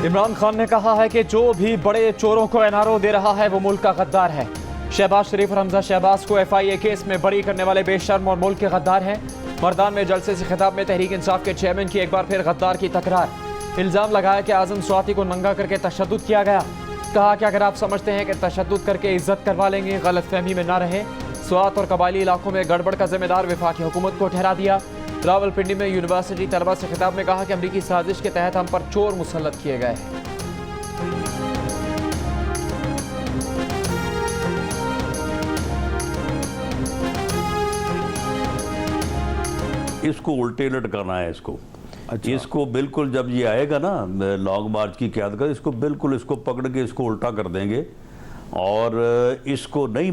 इमरान खान ने कहा है कि जो भी बड़े चोरों को एनआरओ दे रहा है वो मुल्क का गद्दार है। शहबाज शरीफ और हमजा शहबाज को एफआईए केस में बरी करने वाले बेशर्म और मुल्क के गद्दार हैं। मर्दान में जलसे से खिताब में तहरीक इंसाफ के चेयरमैन की एक बार फिर गद्दार की तकरार। इल्ज़ाम लगाया कि आज़म स्वाति को नंगा करके तशद्दुद किया गया। कहा कि अगर आप समझते हैं कि तशद्दुद करके इज्जत करवा लेंगे, गलत फहमी में ना रहे। स्वात और कबायली इलाकों में गड़बड़ का जिम्मेदार वफाकी हुकूमत को ठहरा दिया। रावलपिंडी में यूनिवर्सिटी तलबा से खिताब में कहा कि अमरीकी साजिश के तहत हम पर चोर मुसल्लत किए गए हैं। इसको उल्टे लटकाना है इसको। अच्छा। इसको बिल्कुल जब ये आएगा ना लॉन्ग मार्च की क़यादत का, इसको बिल्कुल इसको पकड़ के इसको उल्टा कर देंगे। और इसको नहीं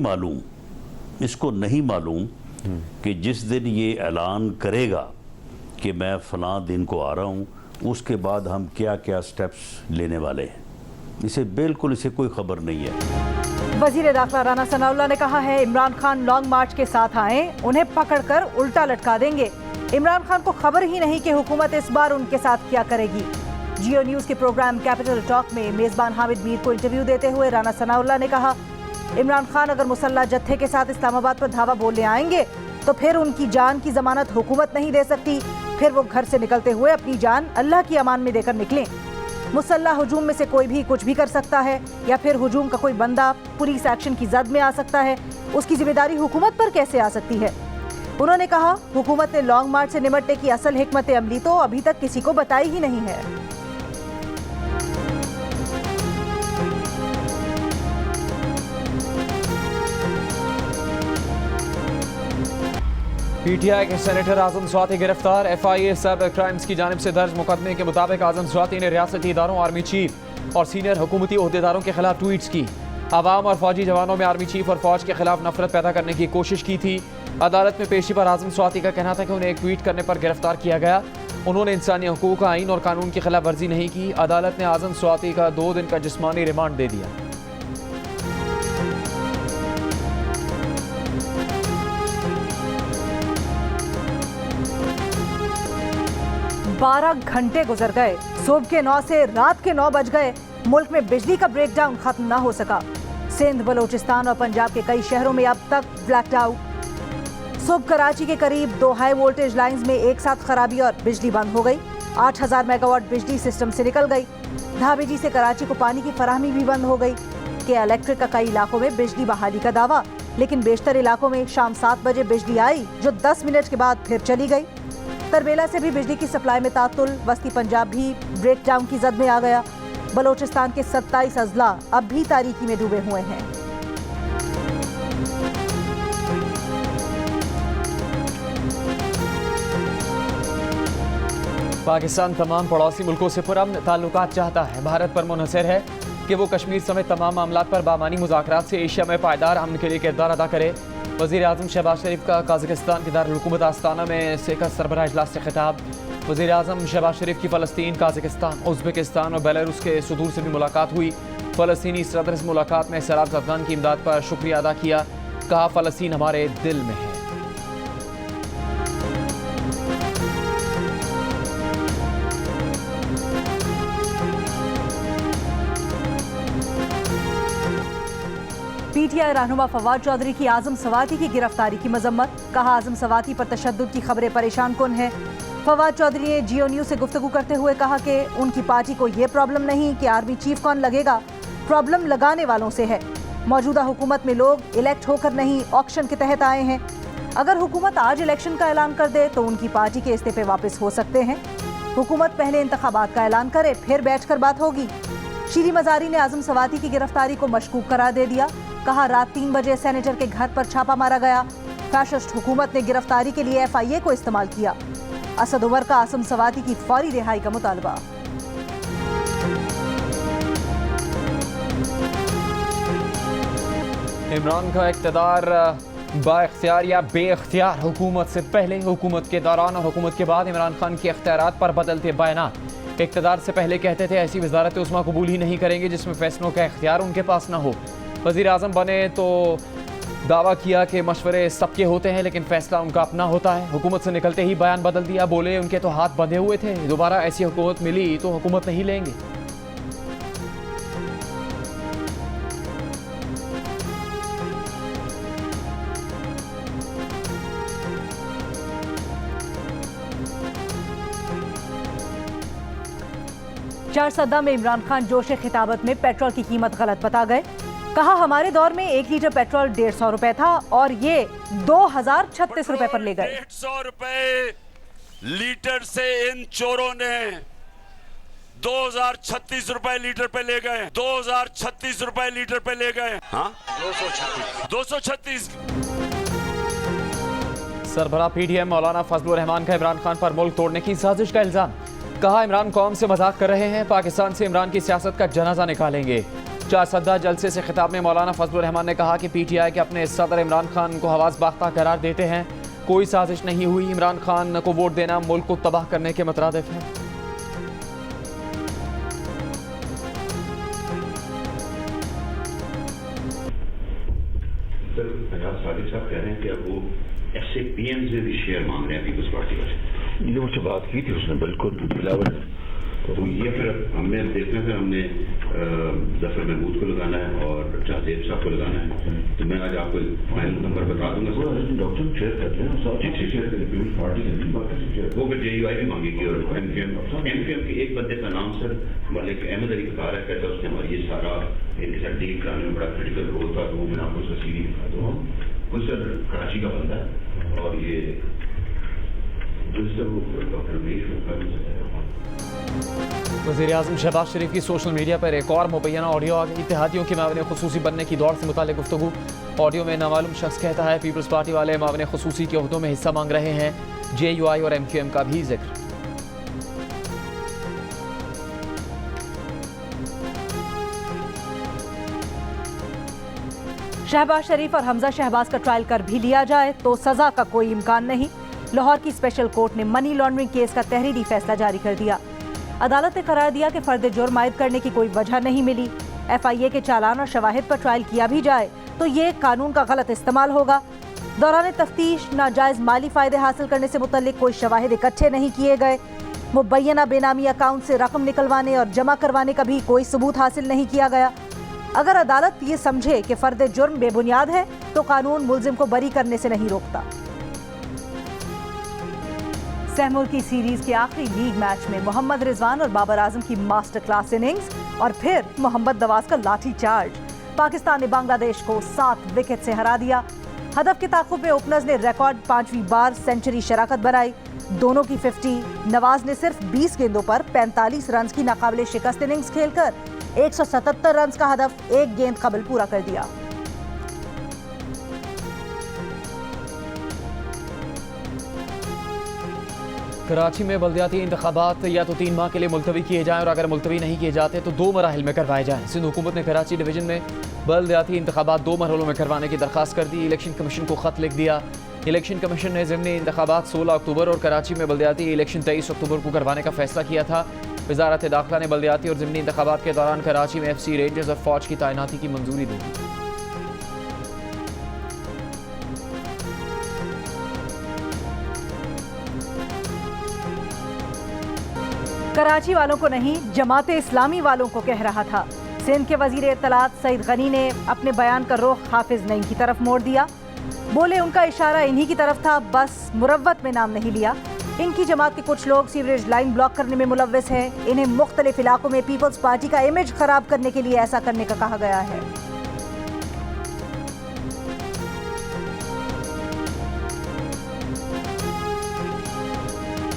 मालूम कि जिस दिन ये ऐलान करेगा कि मैं फ़लाँ दिन को आ रहा हूँ, उसके बाद हम क्या क्या स्टेप्स लेने वाले हैं, इसे कोई खबर नहीं है। वज़ीर दाखिला राना सनाउल्लाह ने कहा है इमरान खान लॉन्ग मार्च के साथ आए, उन्हें पकड़कर उल्टा लटका देंगे। इमरान खान को खबर ही नहीं कि हुकूमत इस बार उनके साथ क्या करेगी। जियो न्यूज़ के प्रोग्राम कैपिटल टॉक में मेज़बान हामिद मीर को इंटरव्यू देते हुए राना सनाउल्लाह ने कहा इमरान खान अगर मुसल्लह जत्थे के साथ इस्लामाबाद पर धावा बोलने आएंगे तो फिर उनकी जान की जमानत हुकूमत नहीं दे सकती। फिर वो घर से निकलते हुए अपनी जान अल्लाह की अमान में देकर निकलें। मुसल्लह हुजूम में से कोई भी कुछ भी कर सकता है, या फिर हुजूम का कोई बंदा पुलिस एक्शन की जद में आ सकता है। उसकी जिम्मेदारी हुकूमत पर कैसे आ सकती है? उन्होंने कहा हुकूमत ने लॉन्ग मार्च से निपटने की असल हिकमत अमली तो अभी तक किसी को बताई ही नहीं है। पीटीआई के सेनेटर आज़म स्वाति गिरफ्तार। एफआईए साइबर क्राइम्स की जानिब से दर्ज मुकदमे के मुताबिक आज़म स्वाति ने रियासती इदारों, आर्मी चीफ और सीनियर हुकूमती ओहदेदारों के खिलाफ ट्वीट्स की। आवाम और फौजी जवानों में आर्मी चीफ और फौज के खिलाफ नफरत पैदा करने की कोशिश की थी। अदालत में पेशी पर आज़म स्वाति का कहना था कि उन्हें एक ट्वीट करने पर गिरफ्तार किया गया। उन्होंने इंसानी हकूक़, आइन और कानून की खिलाफ वर्जी नहीं की। अदालत ने आज़म स्वाति का 2 दिन का जिस्मानी रिमांड दे दिया। 12 घंटे गुजर गए, सुबह के 9 से रात के 9 बज गए, मुल्क में बिजली का ब्रेकडाउन खत्म ना हो सका। सिंध, बलोचिस्तान और पंजाब के कई शहरों में अब तक ब्लैकड आउट। सुबह कराची के करीब 2 हाई वोल्टेज लाइंस में एक साथ खराबी और बिजली बंद हो गई। 8000 मेगावाट बिजली सिस्टम से निकल गई। धाबेजी से कराची को पानी की फराहमी भी बंद हो गई। के इलेक्ट्रिक का कई इलाकों में बिजली बहाली का दावा, लेकिन बेशतर इलाकों में शाम 7 बजे बिजली आई जो 10 मिनट के बाद फिर चली गई। तरबेला से भी बिजली की सप्लाई में तातुल। वस्ती पंजाब भी ब्रेकडाउन की जद में आ गया। बलोचिस्तान के 27 अजला अब भी तारीकी में डूबे हुए हैं। पाकिस्तान तमाम पड़ोसी मुल्कों से पुरअमन ताल्लुकात चाहता है। भारत पर मुनहसर है कि वो कश्मीर समेत तमाम मामलात पर बामानी मुज़ाकरात से एशिया में पायदार अमन के लिए किरदार अदा करे। वज़ीर आज़म शहबाज शरीफ का काज़ाकिस्तान के दारुल हुकूमत आस्ताना में सेका सरबराह इजलास से खिताब। वज़ीर आज़म शहबाज शरीफ की फ़लस्तीन, काज़ाकिस्तान, उज़्बेकिस्तान और बेलारूस के सदूर से भी मुलाकात हुई। फ़लस्तीनी सदर से मुलाकात में सैलाब अफ़गान की इमदाद पर शुक्रिया अदा किया। कहा फ़लस्तीन हमारे दिल में है। पीटीआई रहनुमा फवाद चौधरी की आज़म स्वाति की गिरफ्तारी की मजम्मत। कहा आज़म स्वाति पर तशद्दुद की खबरें परेशान कुन है। फवाद चौधरी ने जियो न्यूज़ से गुफ्तगू करते हुए कहा कि उनकी पार्टी को ये प्रॉब्लम नहीं कि आर्मी चीफ कौन लगेगा, प्रॉब्लम लगाने वालों से है। मौजूदा हुकूमत में लोग इलेक्ट होकर नहीं, ऑक्शन के तहत आए हैं। अगर हुकूमत आज इलेक्शन का ऐलान कर दे तो उनकी पार्टी के इस्तीफे वापस हो सकते हैं। हुकूमत पहले इंतखाबात का ऐलान करे, फिर बैठ कर बात होगी। शीरी मजारी ने आज़म स्वाति की गिरफ्तारी को मशकूक करार दे दिया। कहा रात 3 बजे सेनेटर के घर पर छापा मारा गया। फैशिस्ट हुकूमत ने गिरफ्तारी के लिए एफआईए को इस्तेमाल किया। असद उमर का आज़म स्वाति की फौरी रिहाई का मुतालबा। इमरान का इक़्तिदार बाइख्तियार या बेइख्तियार, हुकूमत से पहले, हुकूमत के दौरान और हुकूमत के बाद इमरान खान के इख्तियारात पर बदलते बयानात। इक़्तिदार से पहले कहते थे ऐसी वज़ारत उस्मा कबूल ही नहीं करेंगे जिसमें फैसलों का इख्तियार उनके पास ना हो। वज़ीर आज़म बने तो दावा किया कि मशवरे सबके होते हैं लेकिन फ़ैसला उनका अपना होता है। हुकूमत से निकलते ही बयान बदल दिया, बोले उनके तो हाथ बंधे हुए थे, दोबारा ऐसी हुकूमत मिली तो हुकूमत नहीं लेंगे। चारसद्दा में इमरान खान जोशे खिताबत में पेट्रोल की कीमत गलत बता गए। कहा हमारे दौर में 1 लीटर पेट्रोल 150 रुपए था और ये 2036 रुपए पर ले गए। 150 रुपए लीटर से इन चोरों ने 2036 रुपए लीटर पे ले गए। 2036 रुपए लीटर पे ले गए। हाँ 236। सरबराह पीडीएम मौलाना फजलुर रहमान का इमरान खान पर मुल्क तोड़ने की साजिश का इल्जाम। कहा इमरान कौम से मजाक कर रहे हैं, पाकिस्तान से इमरान की सियासत का जनाजा निकालेंगे। चारसद्दा जलसे से खिताब में मौलाना फजलुर रहमान ने कहा कि पीटीआई के अपने सदर इमरान खान को हवास बाख्ता करार देते हैं। कोई साजिश नहीं हुई, इमरान खान को वोट देना मुल्क को तबाह करने के मुतरादिफ है। सर फैयाज सादिक साहब कह रहे हैं कि अब वो ऐसे पीएम से भी शेयर मांग रहे हैं पीपल्स पार्टी वाले। ये मुझसे बात की थी उसने बिल्कुल बिलावल। तो ये फिर हमने देखना है, हमने जफर महमूद को लगाना है और जाजेब साहब को लगाना है। तो मैं आज आपको फाइनल नंबर बता दूंगा सर। डॉक्टर शेयर करते हैं शेयर करें पीपल्स पार्टी से वो फिर जेयूआई भी मांगेगी और एमपीएम के एक बंदे का नाम सर मलिक अहमद अली का है, कहता है उसने हमारी ये सारा इनके साथ डील कराने में बड़ा क्रिटिकल रोल था। वो मैं आपको उसका सीवी दिखा दूँ। वो सर कराची का बंदा है और ये सर वो डॉक्टर रमेश वज़ीर-ए-आज़म शहबाज शरीफ की सोशल मीडिया पर एक और मुबैना ऑडियो आ गई। इत्तेहादियों के मामले खुसूसी बनने की दौड़ से मुताल्लिक़ गुफ्तगू। ऑडियो में नामालूम शख्स कहता है पीपल्स पार्टी वाले मामले खुसूसी के ओहदों में हिस्सा मांग रहे हैं। जेयूआई और एमक्यूएम का भी जिक्र। शहबाज शरीफ और हमजा शहबाज का ट्रायल कर भी लिया जाए तो सजा का कोई इम्कान नहीं। लाहौर की स्पेशल कोर्ट ने मनी लॉन्ड्रिंग केस का तहरीरी फैसला जारी कर दिया। अदालत ने करार दिया कि फर्द जुर्म आयद करने की कोई वजह नहीं मिली। FIA के चालान और शवाहिद पर ट्रायल किया भी जाए तो ये कानून का गलत इस्तेमाल होगा। दौरान तफ्तीश नाजायज माली फायदे हासिल करने से मुतल्लिक कोई शवाहिद इकट्ठे नहीं किए गए। मुबैना बेनामी अकाउंट से रकम निकलवाने और जमा करवाने का भी कोई सबूत हासिल नहीं किया गया। अगर अदालत ये समझे कि फर्द जुर्म बेबुनियाद है तो कानून मुल्जिम को बरी करने से नहीं रोकता। सहमुल की सीरीज के आखिरी लीग मैच में मोहम्मद रिजवान और बाबर आजम की मास्टर क्लास इनिंग्स और फिर मोहम्मद नवाज का लाठी चार्ज। पाकिस्तान ने बांग्लादेश को 7 विकेट से हरा दिया। हदफ के ताक़ुब में ओपनर्स ने रिकॉर्ड 5वीं बार सेंचुरी शराकत बनाई। दोनों की 50। नवाज ने सिर्फ 20 गेंदों पर 45 रन की नाकाबिले शिकस्त इनिंग्स खेलकर 177 रन का हदफ एक गेंद कबल पूरा कर दिया। कराची में बल्दियाती इंतखाबात या तो 3 माह के लिए मुलतवी किए जाएं और अगर मुलतवी नहीं किए जाते तो 2 मराहिल में करवाए जाएं। सिंध हुकूमत ने कराची डिवीजन में बल्दियाती इंतखाबात 2 मरहलों में करवाने की दरख्वास्त कर दी। इलेक्शन कमीशन को खत लिख दिया। इलेक्शन कमीशन ने ज़िमनी इंतखाबात 16 अक्टूबर और कराची में बल्दियाती इलेक्शन 23 अक्टूबर को करवाने का फैसला किया था। वज़ारत दाखिला ने बल्दियाती और ज़िमनी इंतखाबात के दौरान कराची में FC रेंजर्स और फौज की तैनाती की मंजूरी दी। कराची वालों को नहीं, जमाते इस्लामी वालों को कह रहा था। सिंध के वजीर इत्तलात सईद गनी ने अपने बयान का रुख हाफिज नईम की तरफ मोड़ दिया। बोले उनका इशारा इन्हीं की तरफ था, बस मुरव्वत में नाम नहीं लिया। इनकी जमात के कुछ लोग सीवरेज लाइन ब्लॉक करने में मुलव्वस हैं। इन्हें मुख्तलिफ इलाकों में पीपल्स पार्टी का इमेज खराब करने के लिए ऐसा करने का कहा गया है।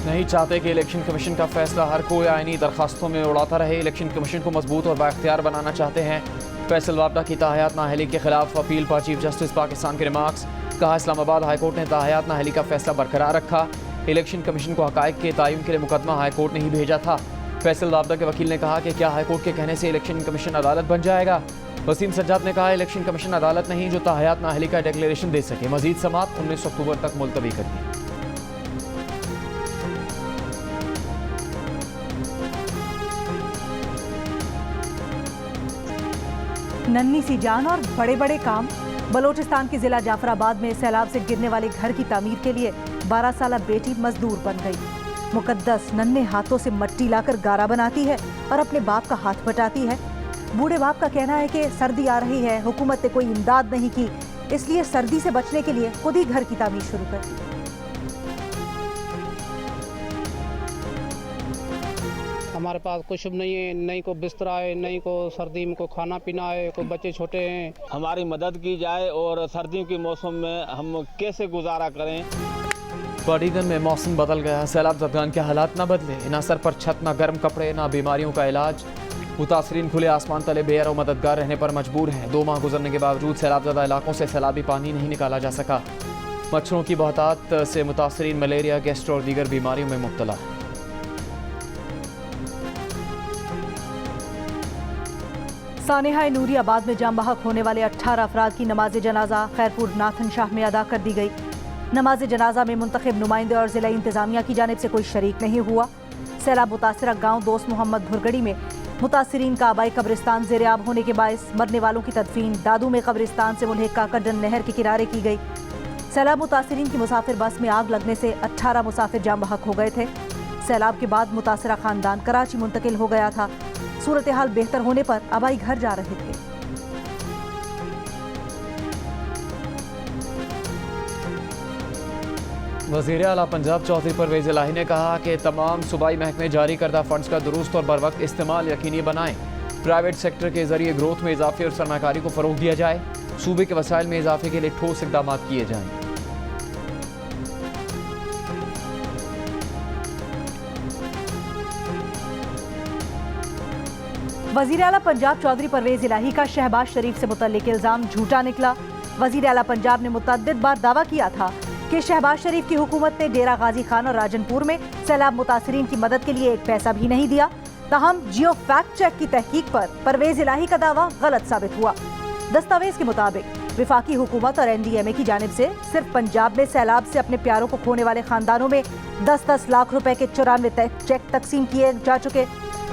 नहीं चाहते कि इलेक्शन कमीशन का फैसला हर कोई आईनी दरखास्तों में उड़ाता रहे। इलेक्शन कमीशन को मजबूत और बाख्तियार बनाना चाहते हैं। फैसल वापडा की ताहयात नाअहली के खिलाफ अपील पर चीफ जस्टिस पाकिस्तान के रिमार्क्स। कहा इस्लामाबाद हाईकोर्ट ने ताहयात नाअहली का फैसला बरकरार रखा। इलेक्शन कमीशन को हकायक के तयन के लिए मुकदमा हाईकोर्ट ने ही भेजा था। फैसल वापडा के वकील ने कहा कि क्या हाईकोर्ट के कहने से इलेक्शन कमीशन अदालत बन जाएगा। वसीम सज्जाद ने कहा इलेक्शन कमीशन अदालत नहीं जो ताहयात नाअहली का डिक्लेरेशन दे सके। मजीद समात 19 अक्टूबर तक मुलतवी कर दी। नन्ही सी जान और बड़े बड़े काम। बलोचिस्तान के जिला जाफराबाद में सैलाब से गिरने वाले घर की तामीर के लिए 12 साला बेटी मजदूर बन गई। मुकद्दस नन्हे हाथों से मट्टी लाकर गारा बनाती है और अपने बाप का हाथ बटाती है। बूढ़े बाप का कहना है कि सर्दी आ रही है, हुकूमत ने कोई इमदाद नहीं की, इसलिए सर्दी से बचने के लिए खुद ही घर की तामीर शुरू कर दी। हमारे पास कुछ नहीं है, नहीं को बिस्तरा है, नहीं को सर्दी में को खाना पीना है, कोई बच्चे छोटे हैं। हमारी मदद की जाए और सर्दियों के मौसम में हम कैसे गुजारा करें। पार्टीगन में मौसम बदल गया, सैलाब ज़दगान के हालात ना बदले, ना सर पर छत, ना गर्म कपड़े, ना बीमारियों का इलाज। मुतासरीन खुले आसमान तले बेर और मददगार रहने पर मजबूर हैं। 2 माह गुजरने के बावजूद सैलाबज़दा इलाकों से सैलाबी पानी नहीं निकाला जा सका। मच्छरों की बहुतात से मुतासरीन मलेरिया, गैस्ट्रो और दीगर बीमारियों में मुब्तला है। सानेहा नूरियाबाद में जाम बहक होने वाले 18 अफराद की नमाज जनाजा खैरपुर नाथन शाह में अदा कर दी गई। नमाज जनाजा में मुंतखब नुमाइंदे और जिला इंतजामिया की जानिब से कोई शरीक नहीं हुआ। सैलाब मुतासरा गांव दोस्त मोहम्मद भुरगड़ी में मुतासरीन का आबाई कब्रिस्तान ज़ेर-ए-आब होने के बायस मरने वालों की तदफीन दादू में कब्रिस्तान से मुल्हिक काकरडन नहर के किनारे की गई। सैलाब मुतासरीन की मुसाफिर बस में आग लगने से 18 मुसाफिर जाम बहक हो गए थे। सैलाब के बाद मुतासरा खानदान कराची मुंतकिल हो गया था। सूरत हाल बेहतर होने पर आबाई घर जा रहे थे। वज़ीर आला पंजाब चौधरी परवेज़ इलाही ने कहा कि तमाम सूबाई महकमे जारी करदा फंड्स का दुरुस्त और बर वक्त इस्तेमाल यकीनी बनाएं। प्राइवेट सेक्टर के जरिए ग्रोथ में इजाफे और सरमाकारी को फ़रोग दिया जाए। सूबे के वसाइल में इजाफे के लिए ठोस इक़दाम किए जाएं। वज़ीर आला पंजाब चौधरी परवेज़ इलाही का शहबाज शरीफ से मुतल्लिक इल्ज़ाम झूठा निकला। वज़ीर आला पंजाब ने मुतअद्दिद बार दावा किया था कि शहबाज शरीफ की हुकूमत ने डेरा गाजी खान और राजनपुर में सैलाब मुतासरीन की मदद के लिए एक पैसा भी नहीं दिया। ताहम जियो फैक्ट चेक की तहकीक पर परवेज़ इलाही का दावा गलत साबित हुआ। दस्तावेज के मुताबिक विफाकी हुकूमत और NDMA की जानिब से सिर्फ पंजाब में सैलाब से अपने प्यारों को खोने वाले खानदानों में 10-10 लाख रुपए के 94 चेक तकसीम किए जा चुके।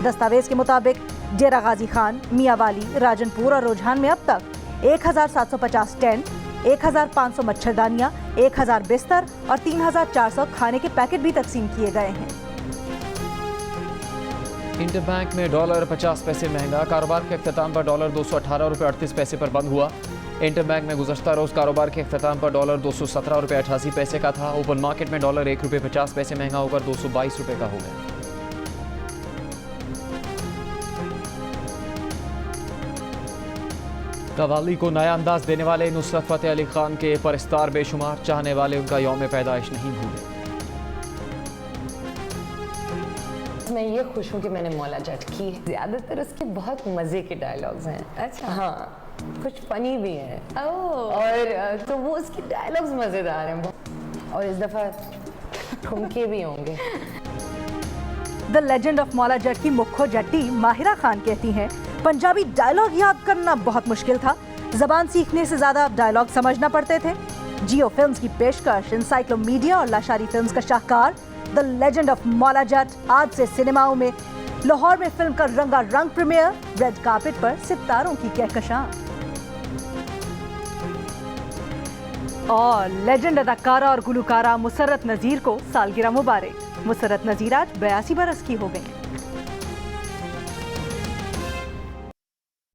दस्तावेज के मुताबिक डेरा गाजी खान, मियावाली, राजनपुर और रुझान में अब तक 1750 टेंट, 1500 मच्छरदानियां, 1000 बिस्तर और 3400 खाने के पैकेट भी तकसीम किए गए हैं। इंटरबैंक में डॉलर 50 पैसे महंगा। कारोबार के अख्ताम पर डॉलर 218 रुपये 38 पैसे पर बंद हुआ। इंटरबैंक में गुज़श्ता रोज़ कारोबार के अख्ताम पर डॉलर 217 रुपये 88 पैसे का था। ओपन मार्केट में डॉलर 1 रुपये 50 पैसे महंगा होकर 222 रुपये का हो गया। कव्वाली को नया अंदाज देने वाले नुसरत फ़तेह अली खान के परस्तार बेशुमार, चाहने वाले उनका यौम पैदाइश नहीं भूले। मैं ये खुश हूँ कि मैंने मौला जट की। ज़्यादातर उसके बहुत मज़े के डायलॉग्स हैं। अच्छा हाँ, कुछ फनी भी हैं और तो वो उसके डायलॉग्स मज़ेदार हैं और इस दफ़ा ठुमके भी होंगे। The legend of Maula Jatt की मुख्य जट्टी माहिरा खान कहती हैं, पंजाबी डायलॉग याद करना बहुत मुश्किल था। ज़बान सीखने से ज़्यादा डायलॉग समझना पड़ते थे। जियो फिल्म्स की पेशकश इंसाइक्लोमीडिया और लाशारी फिल्म्स का शाहकार the legend of Maula Jatt आज से सिनेमाओं में। लाहौर में फिल्म का रंगारंग प्रीमियर, रेड कार्पेट पर सितारों की कहकशां। और लेजेंड अदाकारा और गुलकारा मुसर्रत नज़ीर को सालगिरह मुबारक। मुसर्रत नज़ीर आज 82 बरस की हो गई।